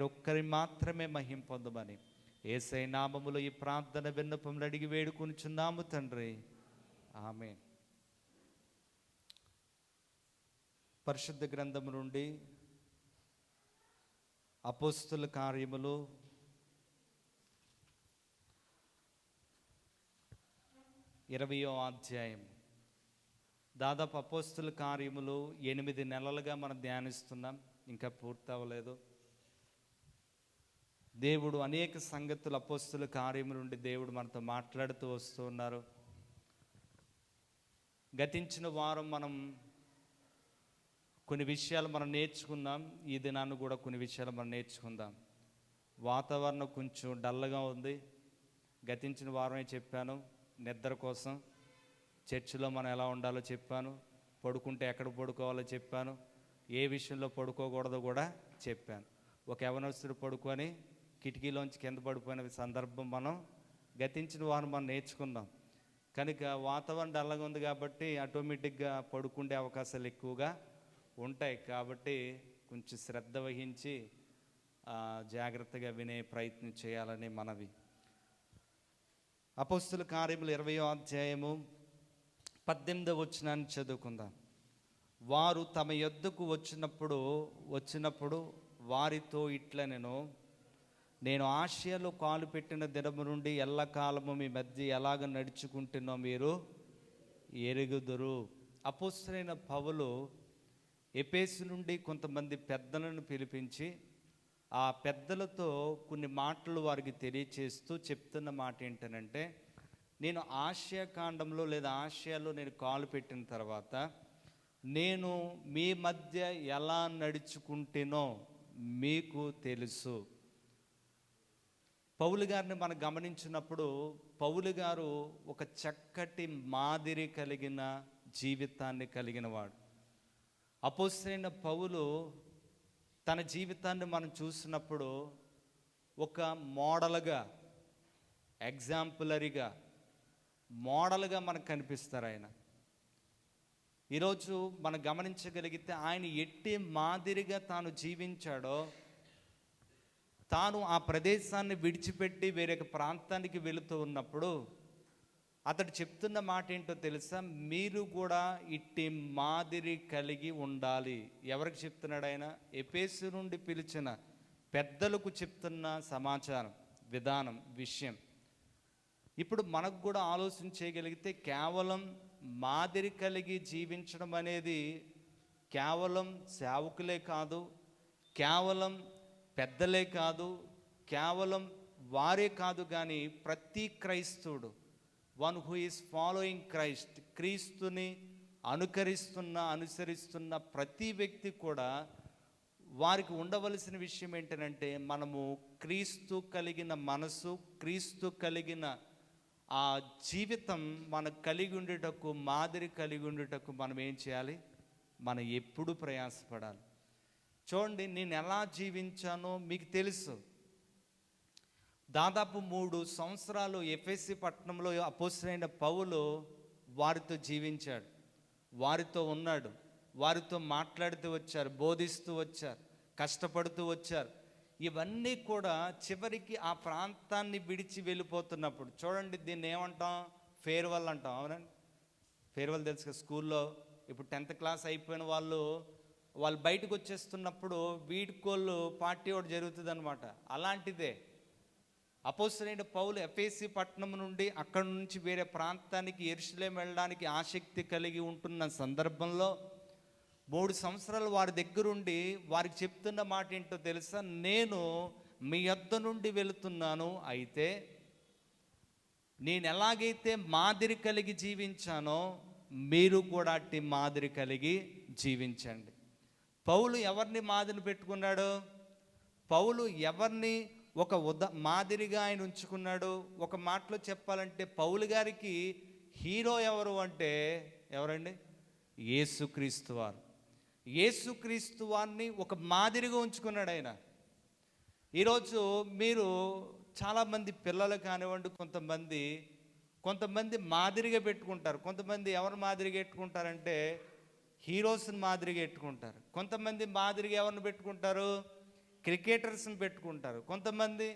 ఒక్కరి మాత్రమే మహిమ పొందమని యేసయ్య నామములో ఈ ప్రార్థన విన్నపములు అడిగి వేడుకొనుచున్నాము తండ్రి, ఆమేన్. పరిశుద్ధ గ్రంథము నుండి అపోస్తుల కార్యములు 20వ అధ్యాయం. దాదాపు అపోస్తుల కార్యములు 8 నెలలుగా మనం ధ్యానిస్తున్నాం, ఇంకా పూర్తి అవ్వలేదు. దేవుడు అనేక సంగతులు అపోస్తుల కార్యము నుండి దేవుడు మనతో మాట్లాడుతూ వస్తూ ఉన్నారు. గతించిన వారం మనం కొన్ని విషయాలు మనం నేర్చుకున్నాం. ఈ దినాన్ని కూడా కొన్ని విషయాలు మనం నేర్చుకుందాం. వాతావరణం కొంచెం డల్గా ఉంది. గతించిన వారమే చెప్పాను, నిద్ర కోసం చర్చిలో మనం ఎలా ఉండాలో చెప్పాను, పడుకుంటే ఎక్కడ పడుకోవాలో చెప్పాను, ఏ విషయంలో పడుకోకూడదో కూడా చెప్పాను. ఒక యవనస్తుడు పడుకొని కిటికీలోంచి కింద పడిపోయిన సందర్భం మనం గతించిన వారం మనం నేర్చుకున్నాం. కనుక వాతావరణం డల్లగా ఉంది కాబట్టి ఆటోమేటిక్గా పడుకుండే అవకాశాలు ఎక్కువగా ఉంటాయి. కాబట్టి కొంచెం శ్రద్ధ వహించి జాగ్రత్తగా వినే ప్రయత్నం చేయాలని మనవి. అపోస్తుల కార్యములు 20వ అధ్యాయము 18వ వచనాన్ని చదువుకుందాం. వారు తమ యొద్దకు వచ్చినప్పుడు వారితో ఇట్లా, నేను ఆసియాలో కాలు పెట్టిన దినము నుండి ఎల్లకాలము మీ మధ్య ఎలాగ నడుచుకుంటున్నో మీరు ఎరుగుదురు. అపోస్తలుడైన పౌలు ఎఫెసు నుండి కొంతమంది పెద్దలను పిలిపించి ఆ పెద్దలతో కొన్ని మాటలు వారికి తెలియచేస్తూ చెప్తున్న మాట ఏంటనంటే, నేను ఆసియా ఖండంలో లేదా ఆసియాలో నేను కాలు పెట్టిన తర్వాత నేను మీ మధ్య ఎలా నడుచుకుంటేనో మీకు తెలుసు. పౌలు గారిని మనం గమనించినప్పుడు పౌలు గారు ఒక చక్కటి మాదిరి కలిగిన జీవితాన్ని కలిగిన వాడు. అపోస్తలుడైన పౌలు తన జీవితాన్ని మనం చూసినప్పుడు ఒక మోడల్గా, ఎగ్జాంపులరీగా, మోడల్గా మనకు కనిపిస్తారు ఆయన. ఈరోజు మనం గమనించగలిగితే ఆయన ఎట్టి మాదిరిగా తాను జీవించాడో, తాను ఆ ప్రదేశాన్ని విడిచిపెట్టి వేరొక ప్రాంతానికి వెళుతూ ఉన్నప్పుడు అతడు చెప్తున్న మాట ఏంటో తెలుసా? మీరు కూడా ఇట్టి మాదిరి కలిగి ఉండాలి. ఎవరికి చెప్తున్నాడు ఆయన? ఎఫెసు నుండి పిలిచిన పెద్దలకు చెప్తున్న సమాచారం, విధానం, విషయం. ఇప్పుడు మనకు కూడా ఆలోచన చేయగలిగితే కేవలం మాదిరి కలిగి జీవించడం అనేది కేవలం సేవకులే కాదు, కేవలం పెద్దలే కాదు, కేవలం వారే కాదు, కానీ ప్రతి క్రైస్తవుడు, one who is following Christ, క్రీస్తుని అనుసరిస్తున్న ప్రతి వ్యక్తి కూడా వారికి ఉండవలసిన విషయం ఏంటంటే, మనము క్రీస్తు కలిగిన మనసు, క్రీస్తు కలిగిన ఆ జీవితం మనకు కలిగి ఉండేటకు, మాదిరి కలిగి ఉండేటకు మనం ఏం చేయాలి? మనం ఎప్పుడు ప్రయాసపడాలి. చూడండి, నేను ఎలా జీవించానో మీకు తెలుసు. దాదాపు 3 సంవత్సరాలు ఎఫెసు పట్టణంలో అపోస్తలుడైన పౌలు వారితో జీవించాడు, వారితో ఉన్నాడు, వారితో మాట్లాడుతూ వచ్చారు, బోధిస్తూ వచ్చారు, కష్టపడుతూ వచ్చారు. ఇవన్నీ కూడా చివరికి ఆ ప్రాంతాన్ని విడిచి వెళ్ళిపోతున్నప్పుడు, చూడండి, దీన్ని ఏమంటాం? ఫేర్వెల్ అంటాం. అవునండి, ఫేర్వెల్ తెలుసు కదా. స్కూల్లో ఇప్పుడు 10th క్లాస్ అయిపోయిన వాళ్ళు బయటకు వచ్చేస్తున్నప్పుడు వీడ్కోళ్ళు పార్టీ ఒకటి జరుగుతుంది అనమాట. అలాంటిదే అపోస్తలుడైన పౌలు ఎఫెసు పట్టణం నుండి అక్కడి నుంచి వేరే ప్రాంతానికి యెరూషలేము వెళ్ళడానికి ఆసక్తి కలిగి ఉంటున్న సందర్భంలో 3 సంవత్సరాలు వారి దగ్గరుండి వారికి చెప్తున్న మాట ఏంటో తెలుసా? నేను మీ యొద్ద నుండి వెళుతున్నాను, అయితే నేను ఎలాగైతే మాదిరి కలిగి జీవించానో మీరు కూడా అట్టి మాదిరి కలిగి జీవించండి. పౌలు ఎవరిని మాదిరి పెట్టుకున్నాడు? పౌలు ఎవరిని ఒక మాదిరిగా ఆయన ఉంచుకున్నాడు? ఒక మాటలో చెప్పాలంటే పౌలు గారికి హీరో ఎవరు అంటే ఎవరండి? యేసుక్రీస్తు వారు. యేసుక్రీస్తు వారిని ఒక మాదిరిగా ఉంచుకున్నాడు ఆయన. ఈరోజు మీరు చాలామంది పిల్లలు కానివ్వండి, కొంతమంది మాదిరిగా పెట్టుకుంటారు. కొంతమంది ఎవరు మాదిరిగా పెట్టుకుంటారంటే హీరోస్ని మాదిరిగా పెట్టుకుంటారు. కొంతమంది మాదిరిగా ఎవరిని పెట్టుకుంటారు? క్రికెటర్స్ని పెట్టుకుంటారు, కొంతమంది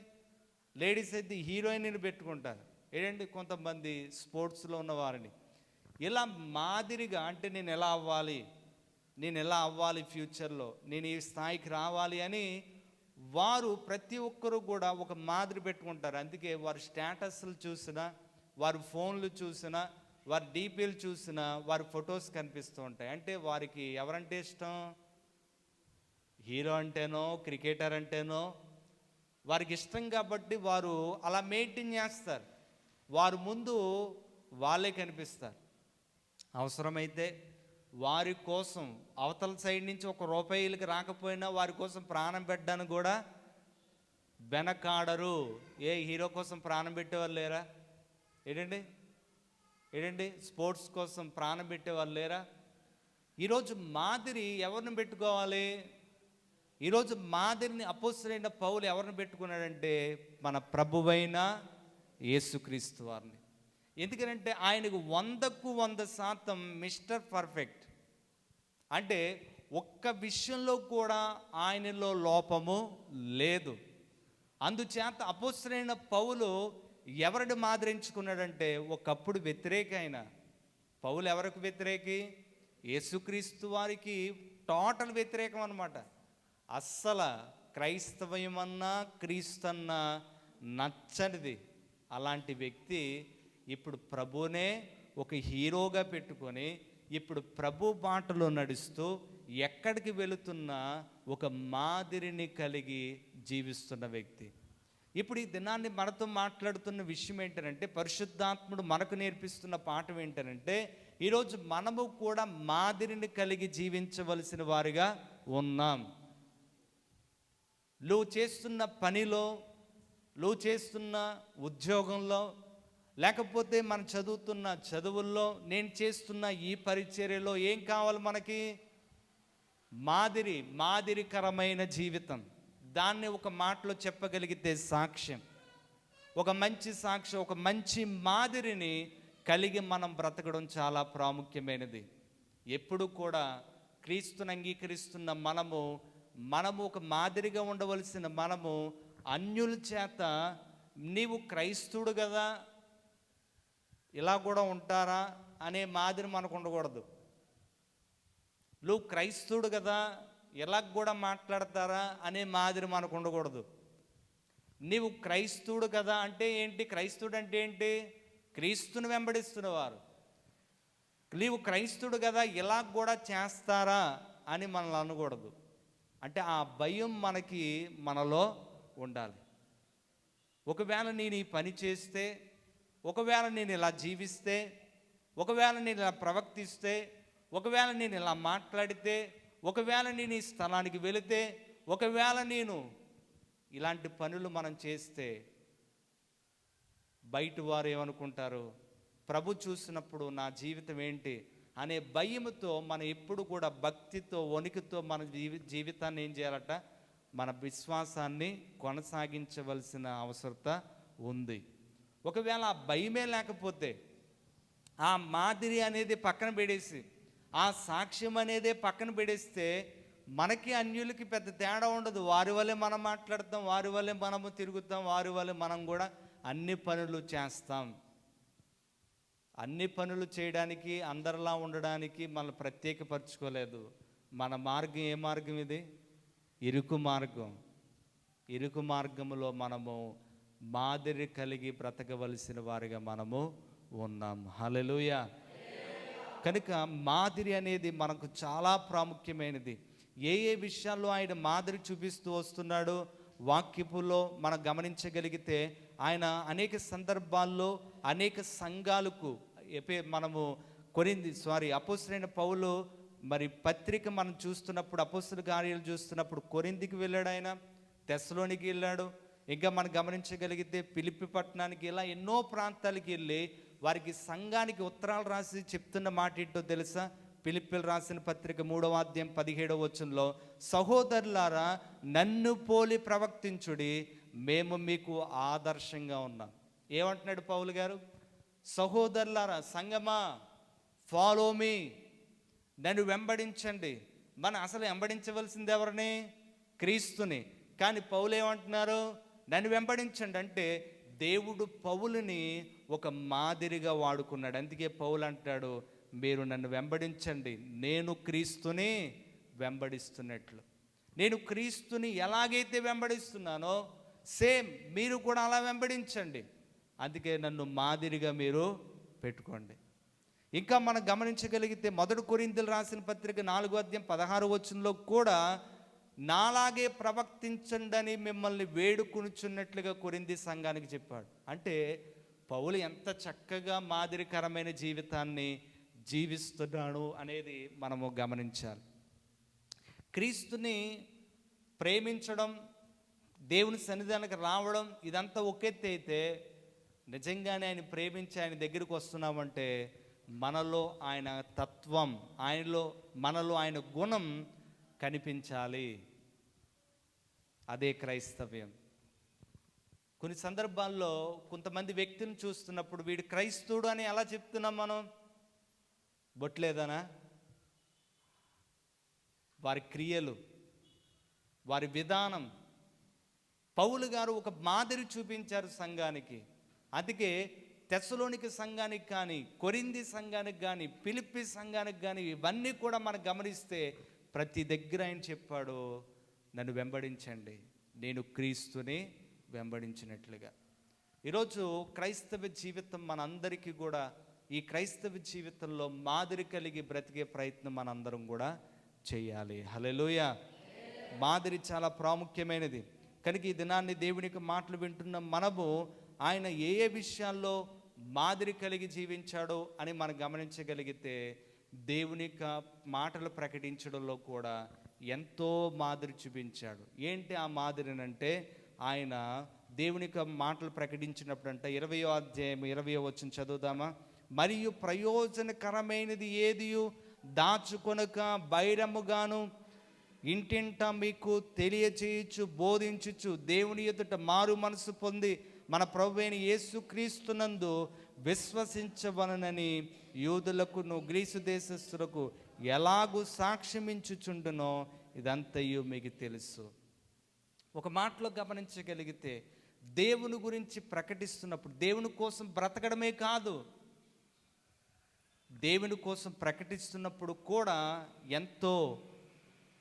లేడీస్ అయితే హీరోయిన్ని పెట్టుకుంటారు, ఏంటంటే కొంతమంది స్పోర్ట్స్లో ఉన్న వారిని. ఇలా మాదిరిగా అంటే నేను ఎలా అవ్వాలి ఫ్యూచర్లో, నేను ఈ స్థాయికి రావాలి అని వారు ప్రతి ఒక్కరూ కూడా ఒక మాదిరి పెట్టుకుంటారు. అందుకే వారి స్టేటస్లు చూసినా, వారి ఫోన్లు చూసినా, వారి డీపీలు చూసినా వారి ఫొటోస్ కనిపిస్తూ ఉంటాయి. అంటే వారికి ఎవరంటే ఇష్టం? హీరో అంటేనో క్రికెటర్ అంటేనో వారికి ఇష్టం కాబట్టి వారు అలా మెయింటైన్ చేస్తారు. వారు ముందు వాళ్ళే కనిపిస్తారు. అవసరమైతే వారి కోసం అవతల సైడ్ నుంచి ₹1 రాకపోయినా వారి కోసం ప్రాణం పెట్టడానికి కూడా వెనకాడరు. ఏ హీరో కోసం ప్రాణం పెట్టేవాళ్ళు లేరా? ఏంటండి స్పోర్ట్స్ కోసం ప్రాణం పెట్టేవాళ్ళు లేరా? ఈరోజు మాదిరి ఎవరిని పెట్టుకోవాలి? ఈరోజు మాదిరిని అపోస్తలుడైన పౌలు ఎవరిని పెట్టుకున్నాడంటే మన ప్రభువైన యేసుక్రీస్తు వారిని. ఎందుకంటే ఆయనకు 100కు 100% మిస్టర్ పర్ఫెక్ట్. అంటే ఒక్క విషయంలో కూడా ఆయనలో లోపము లేదు. అందుచేత అపోస్తలుడైన పౌలు ఎవరిని మాదిరించుకున్నాడంటే, ఒకప్పుడు వ్యతిరేక ఆయన. పౌలు ఎవరికి వ్యతిరేకి? యేసుక్రీస్తు వారికి టోటల్ వ్యతిరేకం అన్నమాట. అస్సలు క్రైస్తవమన్నా క్రీస్తన్నా నచ్చనిది. అలాంటి వ్యక్తి ఇప్పుడు ప్రభునే ఒక హీరోగా పెట్టుకొని ఇప్పుడు ప్రభు బాటలో నడుస్తూ ఎక్కడికి వెళుతున్నా ఒక మాదిరిని కలిగి జీవిస్తున్న వ్యక్తి. ఇప్పుడు ఈ దినాన్ని మనతో మాట్లాడుతున్న విషయం ఏంటంటే, పరిశుద్ధాత్ముడు మనకు నేర్పిస్తున్న పాఠం ఏంటంటే, ఈరోజు మనము కూడా మాదిరిని కలిగి జీవించవలసిన వారిగా ఉన్నాం. నువ్వు చేస్తున్న పనిలో, నువ్వు చేస్తున్న ఉద్యోగంలో, లేకపోతే మనం చదువుతున్న చదువుల్లో, నేను చేస్తున్న ఈ పరిచర్యలో ఏం కావాలి మనకి? మాదిరికరమైన జీవితం. దాన్ని ఒక మాటలో చెప్పగలిగితే సాక్ష్యం. ఒక మంచి సాక్ష్యం, ఒక మంచి మాదిరిని కలిగి మనం బ్రతకడం చాలా ప్రాముఖ్యమైనది. ఎప్పుడు కూడా క్రీస్తుని అంగీకరిస్తున్న మనము ఒక మాదిరిగా ఉండవలసిన మనము అన్యుల చేత నీవు క్రైస్తవుడు కదా ఇలా కూడా ఉంటారా అనే మాదిరి మనకు ఉండకూడదు. నువ్వు క్రైస్తవుడు కదా ఇలా కూడా మాట్లాడతారా అనే మాదిరి మనకు ఉండకూడదు. నీవు క్రైస్తవుడు కదా అంటే ఏంటి? క్రైస్తవుడు అంటే ఏంటి? క్రీస్తుని వెంబడిస్తున్నవారు. నీవు క్రైస్తవుడు కదా ఇలా కూడా చేస్తారా అని మనల్ని అనకూడదు. అంటే ఆ భయం మనలో ఉండాలి. ఒకవేళ నేను ఈ పని చేస్తే, ఒకవేళ నేను ఇలా జీవిస్తే, ఒకవేళ నేను ఇలా ప్రవర్తిస్తే, ఒకవేళ నేను ఇలా మాట్లాడితే, ఒకవేళ నేను ఈ స్థలానికి వెళితే, ఒకవేళ నేను ఇలాంటి పనులు మనం చేస్తే బయట వారు ఏమనుకుంటారు, ప్రభు చూసినప్పుడు నా జీవితం ఏంటి అనే భయముతో మనం ఎప్పుడు కూడా భక్తితో, వణికితో మన జీవితాన్ని ఏం చేయాలట? మన విశ్వాసాన్ని కొనసాగించవలసిన అవసరత ఉంది. ఒకవేళ ఆ భయమే లేకపోతే, ఆ మాదిరి అనేది పక్కన పెడేసి, ఆ సాక్ష్యం అనేది పక్కన పెడేస్తే మనకి అన్యులకి పెద్ద తేడా ఉండదు. వారి వల్లే మనం మాట్లాడతాం, వారి వల్లే మనము తిరుగుతాం, వారి వల్లే మనం కూడా అన్ని పనులు చేస్తాం. అన్ని పనులు చేయడానికి, అందరిలా ఉండడానికి మనం ప్రత్యేకపరచుకోలేదు. మన మార్గం ఏ మార్గం ఇది? ఇరుకు మార్గం. ఇరుకు మార్గంలో మనము మాదిరి కలిగి బ్రతకవలసిన వారిగా మనము ఉన్నాం. హల్లెలూయా. కనుక మాదిరి అనేది మనకు చాలా ప్రాముఖ్యమైనది. ఏ విషయాల్లో ఆయన మాదిరి చూపిస్తూ వస్తున్నాడో వాక్యపులో మనం గమనించగలిగితే, ఆయన అనేక సందర్భాల్లో అనేక సంఘాలకు అపోస్తలుడైన పౌలు మరి పత్రిక మనం చూస్తున్నప్పుడు, అపోస్తలుల కార్యాలు చూస్తున్నప్పుడు కొరింథీకి వెళ్ళాడు, ఆయన తెస్సలోనికి వెళ్ళాడు, ఇంకా మనం గమనించగలిగితే ఫిలిప్పి పట్టణానికి, ఇలా ఎన్నో ప్రాంతాలకి వెళ్ళి వారికి సంఘానికి ఉత్తరాలు రాసి చెప్తున్న మాట ఏంటో తెలుసా? ఫిలిప్పీలు రాసిన పత్రిక 3వ అధ్యాయం 17వ వచనంలో, సహోదరులారా నన్ను పోలి ప్రవర్తించుడి, మేము మీకు ఆదర్శంగా ఉన్నాం. ఏమంటున్నాడు పౌలు గారు? సహోదరులారా, సంగమా, ఫాలో మీ, నన్ను వెంబడించండి. మనం అసలు వెంబడించవలసింది ఎవరిని? క్రీస్తుని. కానీ పౌలు ఏమంటున్నారు? నన్ను వెంబడించండి అంటే దేవుడు పౌలుని ఒక మాదిరిగా వాడుకున్నాడు. అందుకే పౌలు అంటాడు, మీరు నన్ను వెంబడించండి, నేను క్రీస్తుని వెంబడిస్తున్నట్లు. నేను క్రీస్తుని ఎలాగైతే వెంబడిస్తున్నానో సేమ్ మీరు కూడా అలా వెంబడించండి. అందుకే నన్ను మాదిరిగా మీరు పెట్టుకోండి. ఇంకా మనం గమనించగలిగితే 1 కొరింథీయులు రాసిన పత్రిక 4:16 కూడా నాలాగే ప్రవర్తించండి అని మిమ్మల్ని వేడుకొనుచున్నట్లుగా కొరింథీ సంఘానికి చెప్పాడు. అంటే పౌలు ఎంత చక్కగా మాదిరికరమైన జీవితాన్ని జీవిస్తున్నాడు అనేది మనము గమనించాలి. క్రీస్తుని ప్రేమించడం, దేవుని సన్నిధానికి రావడం ఇదంతా ఒకెత్తి అయితే, నిజంగానే ఆయన ప్రేమించి ఆయన దగ్గరికి వస్తున్నామంటే మనలో ఆయన తత్వం, మనలో ఆయన గుణం కనిపించాలి. అదే క్రైస్తవ్యం. కొన్ని సందర్భాల్లో కొంతమంది వ్యక్తిని చూస్తున్నప్పుడు వీడు క్రైస్తవుడు అని ఎలా చెప్తున్నాం మనం? బొట్లేదనా? వారి క్రియలు, వారి విధానం. పౌలు గారు ఒక మాదిరి చూపించారు సంఘానికి. అందుకే తెస్సలోనిక సంఘానికి కానీ, కొరింథీ సంఘానికి కానీ, ఫిలిప్పీ సంఘానికి కానీ ఇవన్నీ కూడా మనం గమనిస్తే ప్రతి దగ్గర ఆయన చెప్పాడు, నన్ను వెంబడించండి, నేను క్రీస్తుని వెంబడించినట్లుగా. ఈరోజు క్రైస్తవ జీవితం మనందరికీ కూడా, ఈ క్రైస్తవ జీవితంలో మాదిరి కలిగి బ్రతికే ప్రయత్నం మనందరం కూడా చేయాలి. హల్లెలూయా. మాదిరి చాలా ప్రాముఖ్యమైనది. కనుక ఈ దినాన్ని దేవునికి మాటలు వింటున్న మనము ఆయన ఏ ఏ విషయాల్లో మాదిరి కలిగి జీవించాడో అని మనం గమనించగలిగితే దేవుని మాటలు ప్రకటించడంలో కూడా ఎంతో మాదిరి చూపించాడు. ఏంటి ఆ మాదిరినంటే, ఆయన దేవుని మాటలు ప్రకటించినప్పుడు అంట 20వ అధ్యాయం 20వ వచనం చదువుదామా? మరియు ప్రయోజనకరమైనది ఏదియు దాచుకొనక బహిరంగముగాను ఇంటింట మీకు తెలియచేయచ్చు, బోధించుచు దేవుని ఎదుట మారు మనసు పొంది మన ప్రభువైన యేసుక్రీస్తునందు విశ్వసించవలనని యూదులకును గ్రీసు దేశస్థులకు ఎలాగూ సాక్ష్యమించుచుండునో ఇదంతయు మీకు తెలుసు. ఒక మాటలో గమనించగలిగితే దేవుని గురించి ప్రకటిస్తున్నప్పుడు దేవుని కోసం బ్రతకడమే కాదు, దేవుని కోసం ప్రకటిస్తున్నప్పుడు కూడా ఎంతో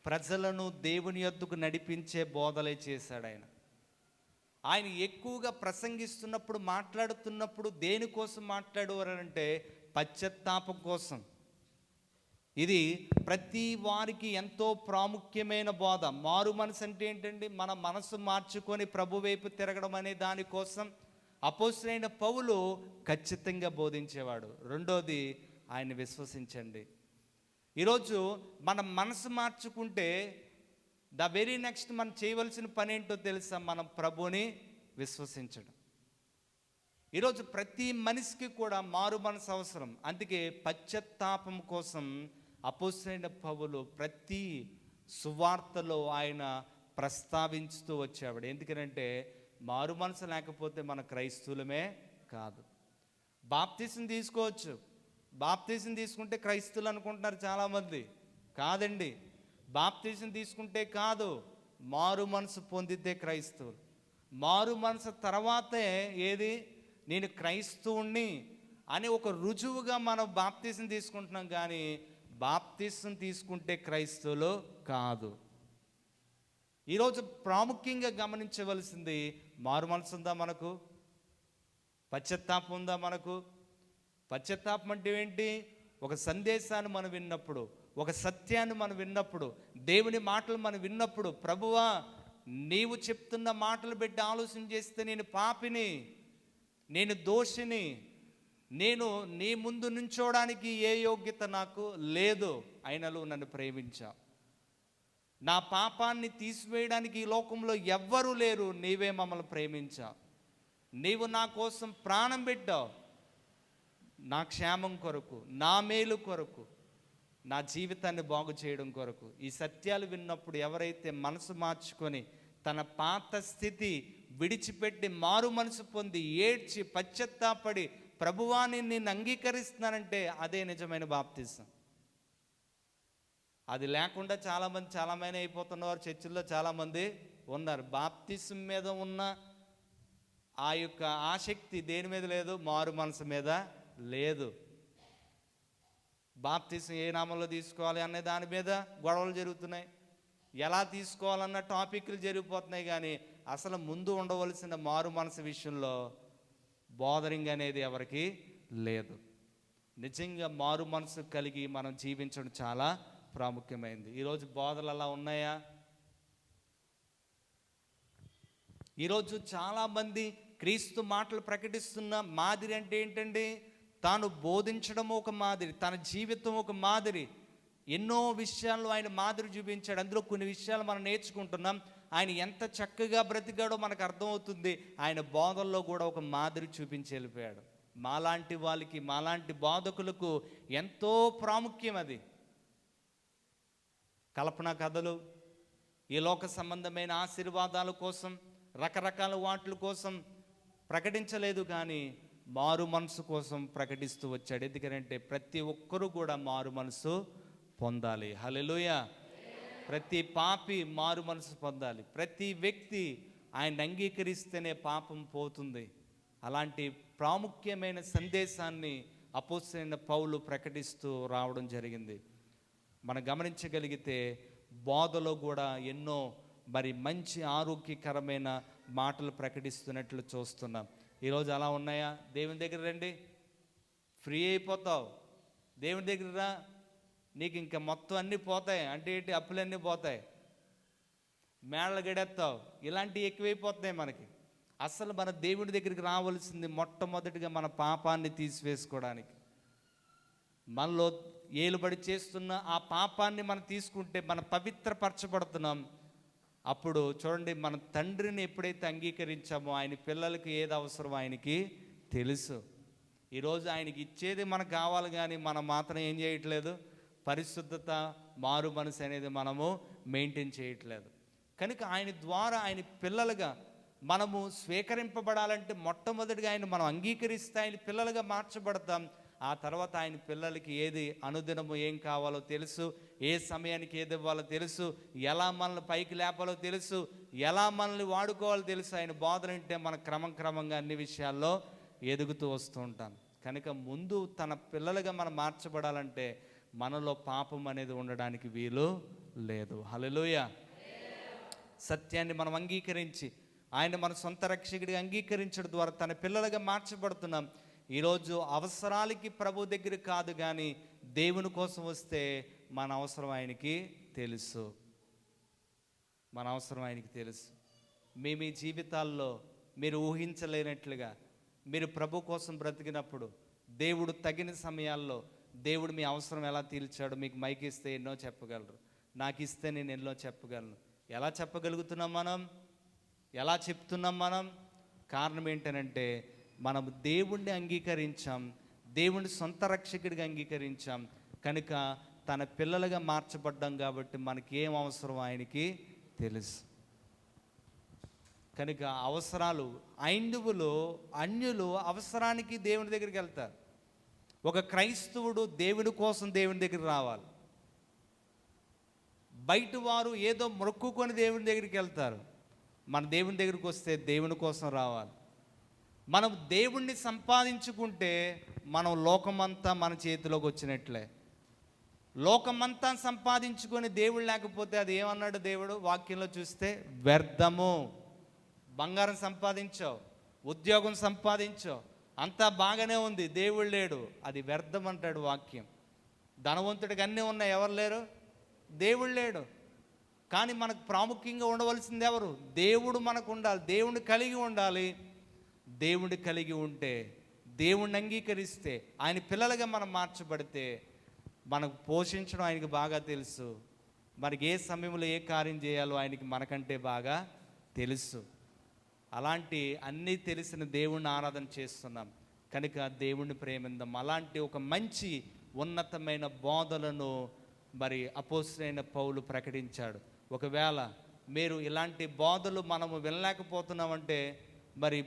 ప్రజలను దేవుని యొద్దకు నడిపించే బోధలే చేశాడు ఆయన. ఆయన ఎక్కువగా ప్రసంగిస్తున్నప్పుడు, మాట్లాడుతున్నప్పుడు దేనికోసం మాట్లాడేవారంటే పశ్చాత్తాపం కోసం. ఇది ప్రతి వారికి ఎంతో ప్రాముఖ్యమైన బోధ. మారు మనసు అంటే ఏంటండి? మన మనసు మార్చుకొని ప్రభు వైపు తిరగడం అనే దానికోసం అపోస్తలుడైన పౌలు ఖచ్చితంగా బోధించేవాడు. రెండోది, ఆయన విశ్వసించండి. ఈరోజు మనం మనసు మార్చుకుంటే ద వెరీ నెక్స్ట్ మనం చేయవలసిన పని ఏంటో తెలుసా? మనం ప్రభుని విశ్వసించడం. ఈరోజు ప్రతి మనిషికి కూడా మారు మనసు అవసరం. అందుకే పశ్చాత్తాపం కోసం అపోస్తలుడైన పౌలు ప్రతి సువార్తలో ఆయన ప్రస్తావించుతూ వచ్చేవాడు. ఎందుకంటే మారు మనసు లేకపోతే మన క్రైస్తవులమే కాదు. బాప్తిసం తీసుకోవచ్చు, బాప్తిసం తీసుకుంటే క్రైస్తవులు అనుకుంటున్నారు చాలామంది. కాదండి, బాప్తిసం తీసుకుంటే కాదు, మారు మనసు పొందితే క్రైస్తవులు. మారు మనసు తర్వాతే ఏది? నేను క్రైస్తవుణ్ణి అని ఒక రుజువుగా మనం బాప్తిసం తీసుకుంటున్నాం, కానీ బాప్తిసం తీసుకుంటే క్రైస్తవులు కాదు. ఈరోజు ప్రాముఖ్యంగా గమనించవలసింది, మారు మనసు ఉందా మనకు? పశ్చాత్తాపం ఉందా మనకు? పశ్చాత్తాపం అంటే ఏంటి? ఒక సందేశాన్ని మనం విన్నప్పుడు, ఒక సత్యాన్ని మనం విన్నప్పుడు, దేవుని మాటలు మనం విన్నప్పుడు, ప్రభువా నీవు చెప్తున్న మాటలు పెట్టి ఆలోచన చేస్తే నేను పాపిని, నేను దోషిని, నేను నీ ముందు నుంచోడానికి ఏ యోగ్యత నాకు లేదు, అయినను నన్ను ప్రేమించావు. నా పాపాన్ని తీసివేయడానికి ఈ లోకంలో ఎవ్వరూ లేరు, నీవే మమ్మల్ని ప్రేమించావు. నీవు నా కోసం ప్రాణం పెట్టావు, నా క్షేమం కొరకు, నా మేలు కొరకు, నా జీవితాన్ని బాగు చేయడం కొరకు. ఈ సత్యాలు విన్నప్పుడు ఎవరైతే మనసు మార్చుకొని తన పాత స్థితి విడిచిపెట్టి మారు మనసు పొంది ఏడ్చి పశ్చాత్తాపడి ప్రభువాని నిన్ను అంగీకరిస్తున్నానంటే అదే నిజమైన బాప్తిసం. అది లేకుండా చాలామంది అయిపోతున్నవారు చర్చిల్లో చాలామంది ఉన్నారు. బాప్తిసం మీద ఉన్న ఆ యొక్క ఆసక్తి దేని మీద లేదు? మారు మనసు మీద లేదు. బాప్తిసం ఏ నామంలో తీసుకోవాలి అనే దాని మీద గొడవలు జరుగుతున్నాయి. ఎలా తీసుకోవాలన్న టాపిక్లు జరిగిపోతున్నాయి. కానీ అసలు ముందు ఉండవలసిన మారు మనసు విషయంలో బోధరింగ్ అనేది ఎవరికి లేదు. నిజంగా మారు మనసు కలిగి మనం జీవించడం చాలా ప్రాముఖ్యమైనది. ఈరోజు బోధలు అలా ఉన్నాయా? ఈరోజు చాలామంది క్రీస్తు మాటలు ప్రకటిస్తున్న మాదిరి అంటే ఏంటండి? తాను బోధించడం ఒక మాదిరి, తన జీవితం ఒక మాదిరి. ఎన్నో విషయాల్లో ఆయన మాదిరి చూపించాడు. అందులో కొన్ని విషయాలు మనం నేర్చుకుంటున్నాం. ఆయన ఎంత చక్కగా బ్రతికాడో మనకు అర్థమవుతుంది. ఆయన బోధల్లో కూడా ఒక మాదిరి చూపించి వెళ్ళిపోయాడు. మాలాంటి వాళ్ళకి, మాలాంటి బోధకులకు ఎంతో ప్రాముఖ్యం అది. కల్పనా కథలు, ఈ లోక సంబంధమైన ఆశీర్వాదాల కోసం, రకరకాల వాటి కోసం ప్రకటించలేదు, కానీ మారు మనసు కోసం ప్రకటిస్తూ వచ్చాడు. ఎందుకంటే ప్రతి ఒక్కరూ కూడా మారు మనసు పొందాలి. హల్లెలూయా. ప్రతి పాపి మారు మనసు పొందాలి. ప్రతి వ్యక్తి ఆయన అంగీకరిస్తేనే పాపం పోతుంది. అలాంటి ప్రాముఖ్యమైన సందేశాన్ని అపోస్తలుడైన పౌలు ప్రకటిస్తూ రావడం జరిగింది. మనం గమనించగలిగితే బోధలో కూడా ఎన్నో మంచి ఆరోగ్యకరమైన మాటలు ప్రకటిస్తున్నట్లు చూస్తున్నాం. ఈరోజు అలా ఉన్నాయా? దేవుని దగ్గర రండి, ఫ్రీ అయిపోతావు. దేవుని దగ్గర రా, నీకు ఇంకా మొత్తం అన్నీ పోతాయి. అంటే ఏంటి? అప్పులన్నీ పోతాయి, మేళ్ళ గడెత్తావు. ఇలాంటివి ఎక్కువైపోతున్నాయి మనకి. అసలు మన దేవుడి దగ్గరికి రావాల్సింది మొట్టమొదటిగా మన పాపాన్ని తీసివేసుకోవడానికి. మనలో ఏలుబడి చేస్తున్న ఆ పాపాన్ని మనం తీసుకుంటే మనం పవిత్రపరచబడుతున్నాం. అప్పుడు చూడండి, మన తండ్రిని ఎప్పుడైతే అంగీకరించామో ఆయన పిల్లలకి ఏది అవసరం ఆయనకి తెలుసు. ఈరోజు ఆయనకి ఇచ్చేది మనకు కావాలి, కానీ మనం మాత్రం ఏం చేయట్లేదు? పరిశుద్ధత, మారు మనసు అనేది మనము మెయింటైన్ చేయట్లేదు. కనుక ఆయన ద్వారా ఆయన పిల్లలుగా మనము స్వీకరింపబడాలంటే మొట్టమొదటిగా ఆయన మనం అంగీకరిస్తే ఆయన పిల్లలుగా మార్చబడతాం. ఆ తర్వాత ఆయన పిల్లలకి ఏది అనుదినము ఏం కావాలో తెలుసు, ఏ సమయానికి ఏది ఇవ్వాలో తెలుసు, ఎలా మనల్ని పైకి లేపాలో తెలుసు, ఎలా మనల్ని వాడుకోవాలో తెలుసు. ఆయన బోధన అంటే మన క్రమంగా అన్ని విషయాల్లో ఎదుగుతూ వస్తూ ఉంటాం. కనుక ముందు తన పిల్లలుగా మనం మార్చబడాలంటే మనలో పాపం అనేది ఉండడానికి వీలు లేదు. హల్లెలూయా. సత్యాన్ని మనం అంగీకరించి ఆయన మన సొంత రక్షకుడిగా అంగీకరించడం ద్వారా తన పిల్లలుగా మార్చబడుతున్నాం. ఈరోజు అవసరాలకి ప్రభు దగ్గర కాదు, కానీ దేవుని కోసం వస్తే మన అవసరం ఆయనకి తెలుసు. మన అవసరం ఆయనకి తెలుసు. మీ జీవితాల్లో మీరు ఊహించలేనట్లుగా మీరు ప్రభు కోసం బ్రతికినప్పుడు దేవుడు తగిన సమయాల్లో దేవుడు మీ అవసరం ఎలా తీర్చాడో మీకు మైక్ ఇస్తే ఎన్నో చెప్పగలరు. నాకు ఇస్తే నేను ఎన్నో చెప్పగలను. ఎలా చెప్పగలుగుతున్నాం మనం? ఎలా చెప్తున్నాం మనం? కారణం ఏంటనంటే మనం దేవుణ్ణి అంగీకరించాం, దేవుని సొంత రక్షకుడిగా అంగీకరించాం. కనుక తన పిల్లలుగా మార్చబడ్డాం కాబట్టి మనకి ఏం అవసరం ఆయనకి తెలుసు. కనుక అవసరాలు, అన్యులు అవసరానికి దేవుని దగ్గరికి వెళ్తారు. ఒక క్రైస్తవుడు దేవుని కోసం దేవుని దగ్గరికి రావాలి. బయట వారు ఏదో మొక్కుకొని దేవుని దగ్గరికి వెళ్తారు. మన దేవుని దగ్గరికి వస్తే దేవుని కోసం రావాలి. మనం దేవుణ్ణి సంపాదించుకుంటే మనం లోకమంతా మన చేతిలోకి వచ్చినట్లే. లోకమంతా సంపాదించుకొని దేవుడు లేకపోతే అది ఏమన్నాడు దేవుడు వాక్యంలో చూస్తే? వ్యర్థము. బంగారం సంపాదించావు, ఉద్యోగం సంపాదించావు, అంతా బాగానే ఉంది, దేవుడు లేడు, అది వ్యర్థం అంటాడు వాక్యం. ధనవంతుడికి అన్నీ ఉన్నాయి, ఎవరు లేరు? దేవుడు లేడు. కానీ మనకు ప్రాముఖ్యంగా ఉండవలసింది ఎవరు? దేవుడు మనకు ఉండాలి, దేవుడిని కలిగి ఉండాలి. దేవుడిని కలిగి ఉంటే, దేవుణ్ణి అంగీకరిస్తే, ఆయన పిల్లలుగా మనం మార్చబడితే మనకు పోషించడం ఆయనకి బాగా తెలుసు. మనకి ఏ సమయంలో ఏ కార్యం చేయాలో ఆయనకి మనకంటే బాగా తెలుసు. అలాంటి అన్నీ తెలిసిన దేవుణ్ణి ఆరాధన చేస్తున్నాం. కనుక దేవుణ్ణి ప్రేమిద్దాం. అలాంటి ఒక మంచి ఉన్నతమైన బోధలను అపోస్తలుడైన పౌలు ప్రకటించాడు. ఒకవేళ మీరు ఇలాంటి బోధలు మనము వినలేకపోతున్నామంటే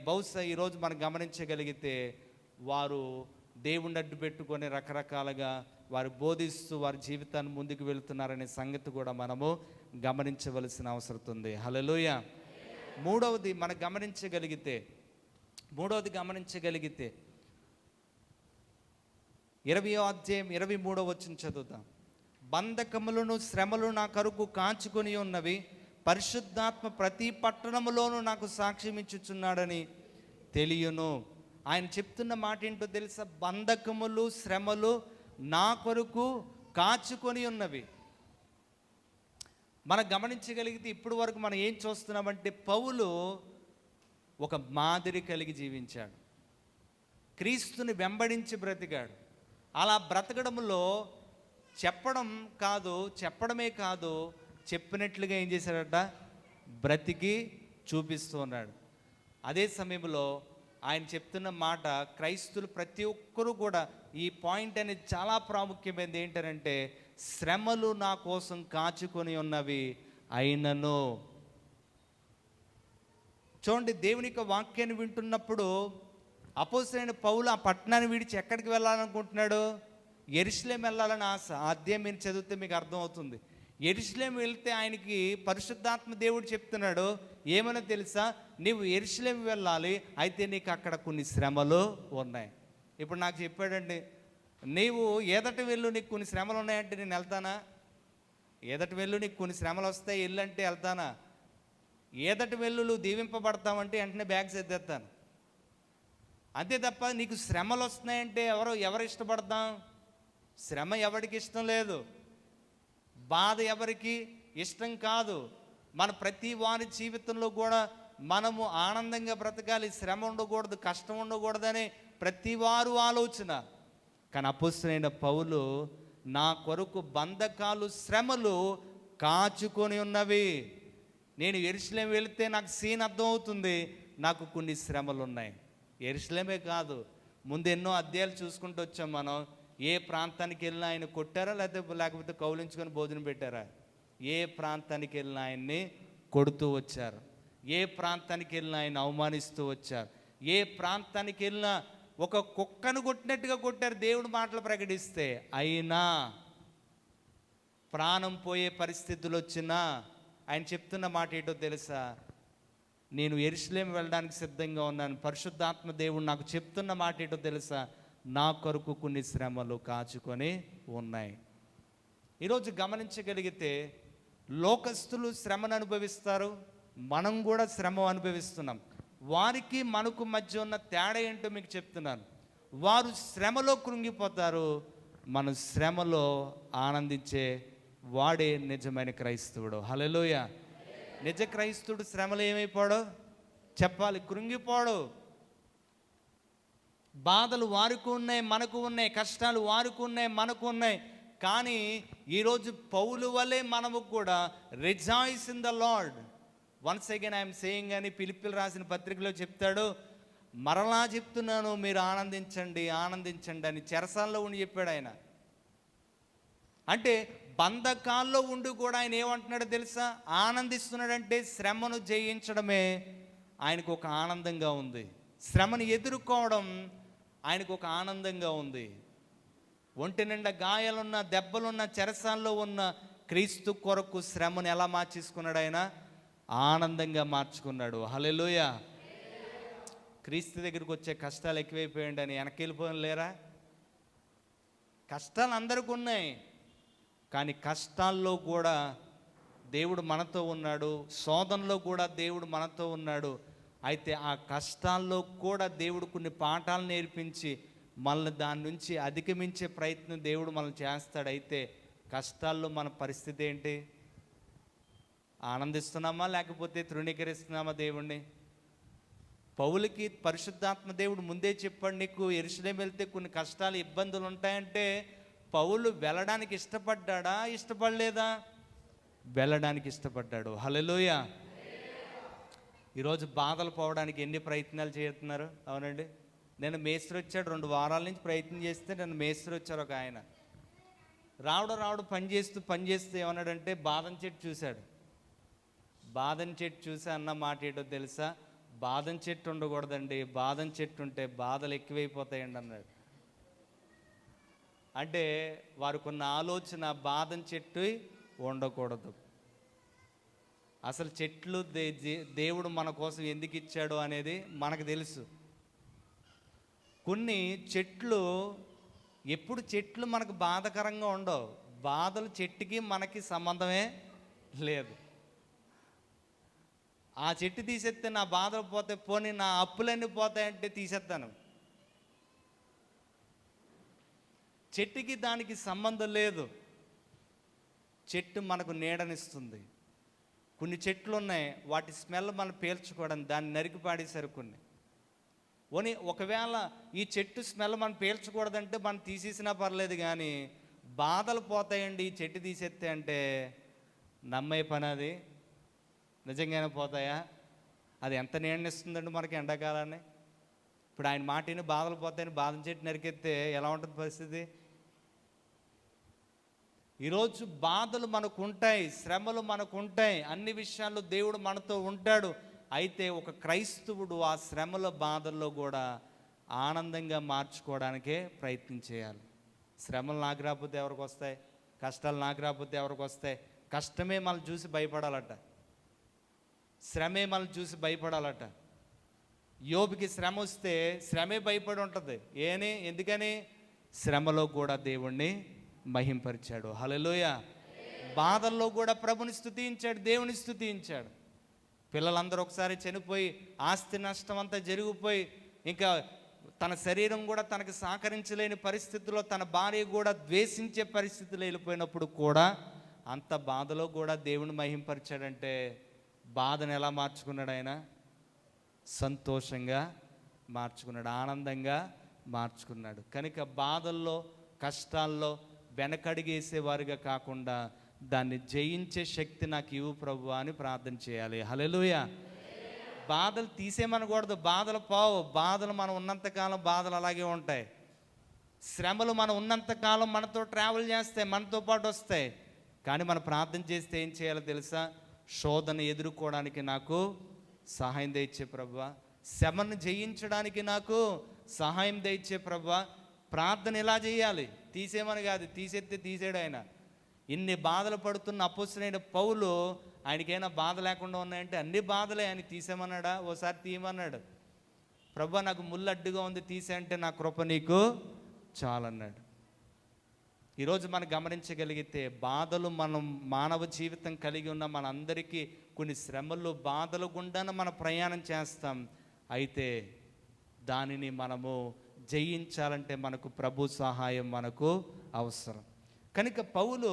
బహుశా ఈరోజు మనం గమనించగలిగితే వారు దేవుణ్ణి అడ్డు పెట్టుకొని రకరకాలుగా వారు బోధిస్తూ వారి జీవితాన్ని ముందుకు వెళుతున్నారనే సంగతి కూడా మనము గమనించవలసిన అవసరం ఉంది. హల్లెలూయా. మూడవది గమనించగలిగితే 20వ అధ్యాయం 23వ వచనం చదువుతాం. బంధకములను శ్రమలు నా కొరకు కాచుకొని ఉన్నవి, పరిశుద్ధాత్మ ప్రతి పట్టణములోనూ నాకు సాక్ష్యం ఇచ్చుచున్నాడని తెలియను. ఆయన చెప్తున్న మాట ఏంటో తెలుసా? బంధకములు శ్రమలు నా కొరకు కాచుకొని ఉన్నవి. మనం గమనించగలిగితే ఇప్పటి వరకు మనం ఏం చూస్తున్నామంటే, పౌలు ఒక మాదిరి కలిగి జీవించాడు, క్రీస్తుని వెంబడించి బ్రతికాడు. అలా బ్రతకడంలో చెప్పడమే కాదు, చెప్పినట్లుగా ఏం చేశాడట? బ్రతికి చూపిస్తూ ఉన్నాడు. అదే సమయంలో ఆయన చెప్తున్న మాట క్రైస్తువులు ప్రతి ఒక్కరూ కూడా ఈ పాయింట్ అనేది చాలా ప్రాముఖ్యమైనది. ఏంటంటే, శ్రమలు నా కోసం కాచుకొని ఉన్నవి అయినను. చూడండి, దేవుని యొక్క వాక్యాన్ని వింటున్నప్పుడు అపోస్తలుడైన పౌలు ఆ పట్టణాన్ని విడిచి ఎక్కడికి వెళ్ళాలనుకుంటున్నాడు? యెరూషలేం వెళ్ళాలని ఆశ. ఆ అధ్యాయం మీరు చదివితే మీకు అర్థమవుతుంది. యెరూషలేం వెళ్తే ఆయనకి పరిశుద్ధాత్మ దేవుడు చెప్తున్నాడు, ఏమని తెలుసా? నీవు యెరూషలేం వెళ్ళాలి, అయితే నీకు అక్కడ కొన్ని శ్రమలు ఉన్నాయి. ఇప్పుడు నాకు చెప్పాడండి, నీవు ఏదట వెళ్ళు, నీకు కొన్ని శ్రమలు ఉన్నాయంటే నేను వెళ్తానా? ఏదట వెళ్ళు, నీకు కొన్ని శ్రమలు వస్తాయి, వెళ్ళంటే వెళ్తానా? ఏదట వెళ్ళు నువ్వు దీవింపబడతావంటే వెంటనే బ్యాగ్ సర్దేస్తాను. అంతే తప్ప నీకు శ్రమలు వస్తున్నాయంటే ఎవరు ఇష్టపడతాం? శ్రమ ఎవరికి ఇష్టం లేదు, బాధ ఎవరికి ఇష్టం కాదు. మన ప్రతి వారి జీవితంలో కూడా మనము ఆనందంగా బ్రతకాలి, శ్రమ ఉండకూడదు, కష్టం ఉండకూడదని ప్రతి వారు ఆలోచన. కానీ అపోస్తలుడైన పౌలు, నా కొరకు బంధకాలు శ్రమలు కాచుకొని ఉన్నవి. నేను యెరూషలేం వెళితే నాకు సీన్ అర్థమవుతుంది, నాకు కొన్ని శ్రమలు ఉన్నాయి. యెరూషలేమే కాదు, ముందు ఎన్నో అధ్యాయాలు చూసుకుంటూ వచ్చాం మనం. ఏ ప్రాంతానికి వెళ్ళినా ఆయన కొట్టారా, లేకపోతే కౌలించుకొని భోజనం పెట్టారా? ఏ ప్రాంతానికి వెళ్ళినా ఆయన్ని కొడుతూ వచ్చారు, ఏ ప్రాంతానికి వెళ్ళినా ఆయన అవమానిస్తూ వచ్చారు, ఏ ప్రాంతానికి వెళ్ళినా ఒక కుక్కను కొట్టినట్టుగా కొట్టారు దేవుడు మాటలు ప్రకటిస్తే. అయినా ప్రాణం పోయే పరిస్థితులు వచ్చినా ఆయన చెప్తున్న మాట ఏంటో తెలుసా? నేను యెరూషలేం వెళ్ళడానికి సిద్ధంగా ఉన్నాను. పరిశుద్ధాత్మ దేవుడు నాకు చెప్తున్న మాట ఏంటో తెలుసా? నా కొరకు కొన్ని శ్రమలు కాచుకొని ఉన్నాయి. ఈరోజు గమనించగలిగితే లోకస్తులు శ్రమను అనుభవిస్తారు, మనం కూడా శ్రమ అనుభవిస్తున్నాం. వారికి మనకు మధ్య ఉన్న తేడా ఏంటో మీకు చెప్తున్నాను. వారు శ్రమలో కృంగిపోతారు, మన శ్రమలో ఆనందించే వాడే నిజమైన క్రైస్తవుడు. హల్లెలూయా. నిజ క్రైస్తవుడు శ్రమలు ఏమైపోడు చెప్పాలి? కృంగిపోడు. బాధలు వారికి ఉన్నాయి, మనకు ఉన్నాయి, కష్టాలు వారికి ఉన్నాయి, మనకు ఉన్నాయి. కానీ ఈరోజు పౌలు వలె మనము కూడా rejoice in the lord. Once again I'm saying అని ఫిలిప్పీలు రాసిన పత్రికలో చెప్తాడు. మరలా చెప్తున్నాను, మీరు ఆనందించండి అని చెరసాల్లో ఉండి చెప్పాడు ఆయన. అంటే బంధకాల్లో ఉండి కూడా ఆయన ఏమంటున్నాడో తెలుసా? ఆనందిస్తున్నాడంటే శ్రమను జయించడమే ఆయనకు ఒక ఆనందంగా ఉంది, శ్రమను ఎదుర్కోవడం ఆయనకు ఒక ఆనందంగా ఉంది. ఒంటి నిండా గాయాలున్న, దెబ్బలున్న, చెరసాల్లో ఉన్న క్రీస్తు కొరకు శ్రమను ఎలా మార్చేసుకున్నాడు? ఆయన ఆనందంగా మార్చుకున్నాడు. హల్లెలూయా. క్రీస్తు దగ్గరికి వచ్చే కష్టాలు ఎక్కువైపోయాయండి అని వెనక్కి వెళ్ళిపోయిన లేరా? కష్టాలు అందరికీ ఉన్నాయి, కానీ కష్టాల్లో కూడా దేవుడు మనతో ఉన్నాడు, శోధనలో కూడా దేవుడు మనతో ఉన్నాడు. అయితే ఆ కష్టాల్లో కూడా దేవుడు కొన్ని పాఠాలు నేర్పించి మనల్ని దాని నుంచి అధిగమించే ప్రయత్నం దేవుడు మనం చేస్తాడు. అయితే కష్టాల్లో మన పరిస్థితి ఏంటి? ఆనందిస్తున్నామా లేకపోతే తృణీకరిస్తున్నామా దేవుణ్ణి? పౌలుకి పరిశుద్ధాత్మ దేవుడు ముందే చెప్పాడు, నీకు యెరూషలేం వెళ్తే కొన్ని కష్టాలు ఇబ్బందులు ఉంటాయంటే పౌలు వెళ్ళడానికి ఇష్టపడ్డాడా, ఇష్టపడలేదా? వెళ్ళడానికి ఇష్టపడ్డాడు. హల్లెలూయా. ఈరోజు బాధలు పోవడానికి ఎన్ని ప్రయత్నాలు చేస్తున్నారు? అవునండి, నేను మేస్త్రి వచ్చాడు, 2 వారాల నుంచి ప్రయత్నం చేస్తే నన్ను మేస్త్రి వచ్చారు ఒక ఆయన. రావడం పని చేస్తూ ఏమన్నాడంటే బాదం చెట్టు చూశాడు. బాదం చెట్టు చూసి అన్న మాట ఏంటో తెలుసా? బాదం చెట్టు ఉండకూడదండి, బాదం చెట్టు ఉంటే బాధలు ఎక్కువైపోతాయండి అన్నాడు. అంటే వారికి ఉన్న ఆలోచన బాదం చెట్టు ఉండకూడదు. అసలు చెట్లు దేవుడు మన కోసం ఎందుకు ఇచ్చాడు అనేది మనకు తెలుసు. కొన్ని చెట్లు ఎప్పుడు చెట్లు మనకు బాధకరంగా ఉండవు. బాధలు చెట్టుకి మనకి సంబంధమే లేదు. ఆ చెట్టు తీసేస్తే నా బాధలు పోతాయి, పోనీ నా అప్పులన్నీ పోతాయంటే తీసేస్తాను. చెట్టుకి దానికి సంబంధం లేదు. చెట్టు మనకు నీడనిస్తుంది. కొన్ని చెట్లు ఉన్నాయి, వాటి స్మెల్ మనం పీల్చుకోవడం, దాన్ని నరికి పాడేశారు కొన్ని. ఒకవేళ ఈ చెట్టు స్మెల్ మనం పీల్చకూడదంటే మనం తీసేసినా పర్లేదు, కానీ బాధలు పోతాయండి ఈ చెట్టు తీసేస్తే అంటే నమ్మే పని అది? నిజంగానే పోతాయా? అది ఎంత నీడనిస్తుందండి మనకి ఎండాకాలాన్ని. ఇప్పుడు ఆయన మాటిని బాధలు పోతాయని బాదం చెట్టు నరికెత్తే ఎలా ఉంటుంది పరిస్థితి? ఈరోజు బాధలు మనకు ఉంటాయి, శ్రమలు మనకు ఉంటాయి, అన్ని విషయాల్లో దేవుడు మనతో ఉంటాడు. అయితే ఒక క్రైస్తవుడు ఆ శ్రమల బాధల్లో కూడా ఆనందంగా మార్చుకోవడానికే ప్రయత్నం చేయాలి. శ్రమలు నాకు రాకపోతే ఎవరికి వస్తాయి? కష్టాలు నాకు రాకపోతే ఎవరికి వస్తాయి? కష్టమే మనం చూసి భయపడాలట, శ్రమే మనం చూసి భయపడాలట. యోబుకి శ్రమ వస్తే శ్రమే భయపడి ఉంటుంది. ఎందుకని? శ్రమలో కూడా దేవుణ్ణి మహింపరిచాడు. హల్లెలూయా. బాధల్లో కూడా ప్రభుని స్తుతించాడు, దేవుని స్తుతించాడు. పిల్లలందరూ ఒకసారి చనిపోయి, ఆస్తి నష్టం అంతా జరిగిపోయి, ఇంకా తన శరీరం కూడా తనకు సహకరించలేని పరిస్థితుల్లో, తన భార్య కూడా ద్వేషించే పరిస్థితులు వెళ్ళిపోయినప్పుడు కూడా అంత బాధలో కూడా దేవుని మహింపరిచాడంటే బాధను ఎలా మార్చుకున్నాడు ఆయన? సంతోషంగా మార్చుకున్నాడు, ఆనందంగా మార్చుకున్నాడు. కనుక బాధల్లో, కష్టాల్లో వెనకడిగేసేవారుగా కాకుండా దాన్ని జయించే శక్తి నాకు ఇవ్వు ప్రభువా అని ప్రార్థన చేయాలి. హల్లెలూయా. బాధలు తీసేయమనకూడదు, బాధలు పోవు. బాధలు మనం ఉన్నంతకాలం బాధలు అలాగే ఉంటాయి. శ్రమలు మనం ఉన్నంతకాలం మనతో ట్రావెల్ చేస్తాయి, మనతో పాటు వస్తాయి. కానీ మనం ప్రార్థన చేస్తే ఏం చేయాలో తెలుసా? శోధన ఎదుర్కోవడానికి నాకు సహాయం దయచే ప్రభువా, శ్రమను జయించడానికి నాకు సహాయం దయచే ప్రభువా. ప్రార్థన ఎలా చేయాలి? తీసేయమని కాదు, తీసేస్తే తీసేడు ఆయన. ఇన్ని బాధలు పడుతున్న అపోస్తలుడైన పౌలు, ఆయనకైనా బాధ లేకుండా ఉన్నాయంటే అన్ని బాధలే. ఆయన తీసేమన్నాడా? ఓసారి తీయమన్నాడు. ప్రభువా నాకు ముళ్ళు అడ్డుగా ఉంది, తీసేయంటే నా కృప నీకు చాలన్నాడు. ఈరోజు మనం గమనించగలిగితే బాధలు, మనం మానవ జీవితం కలిగి ఉన్న మనందరికీ కొన్ని శ్రమలు, బాధలు గుండానే మనం ప్రయాణం చేస్తాం. అయితే దానిని మనము జయించాలంటే మనకు ప్రభు సహాయం మనకు అవసరం. కనుక పౌలు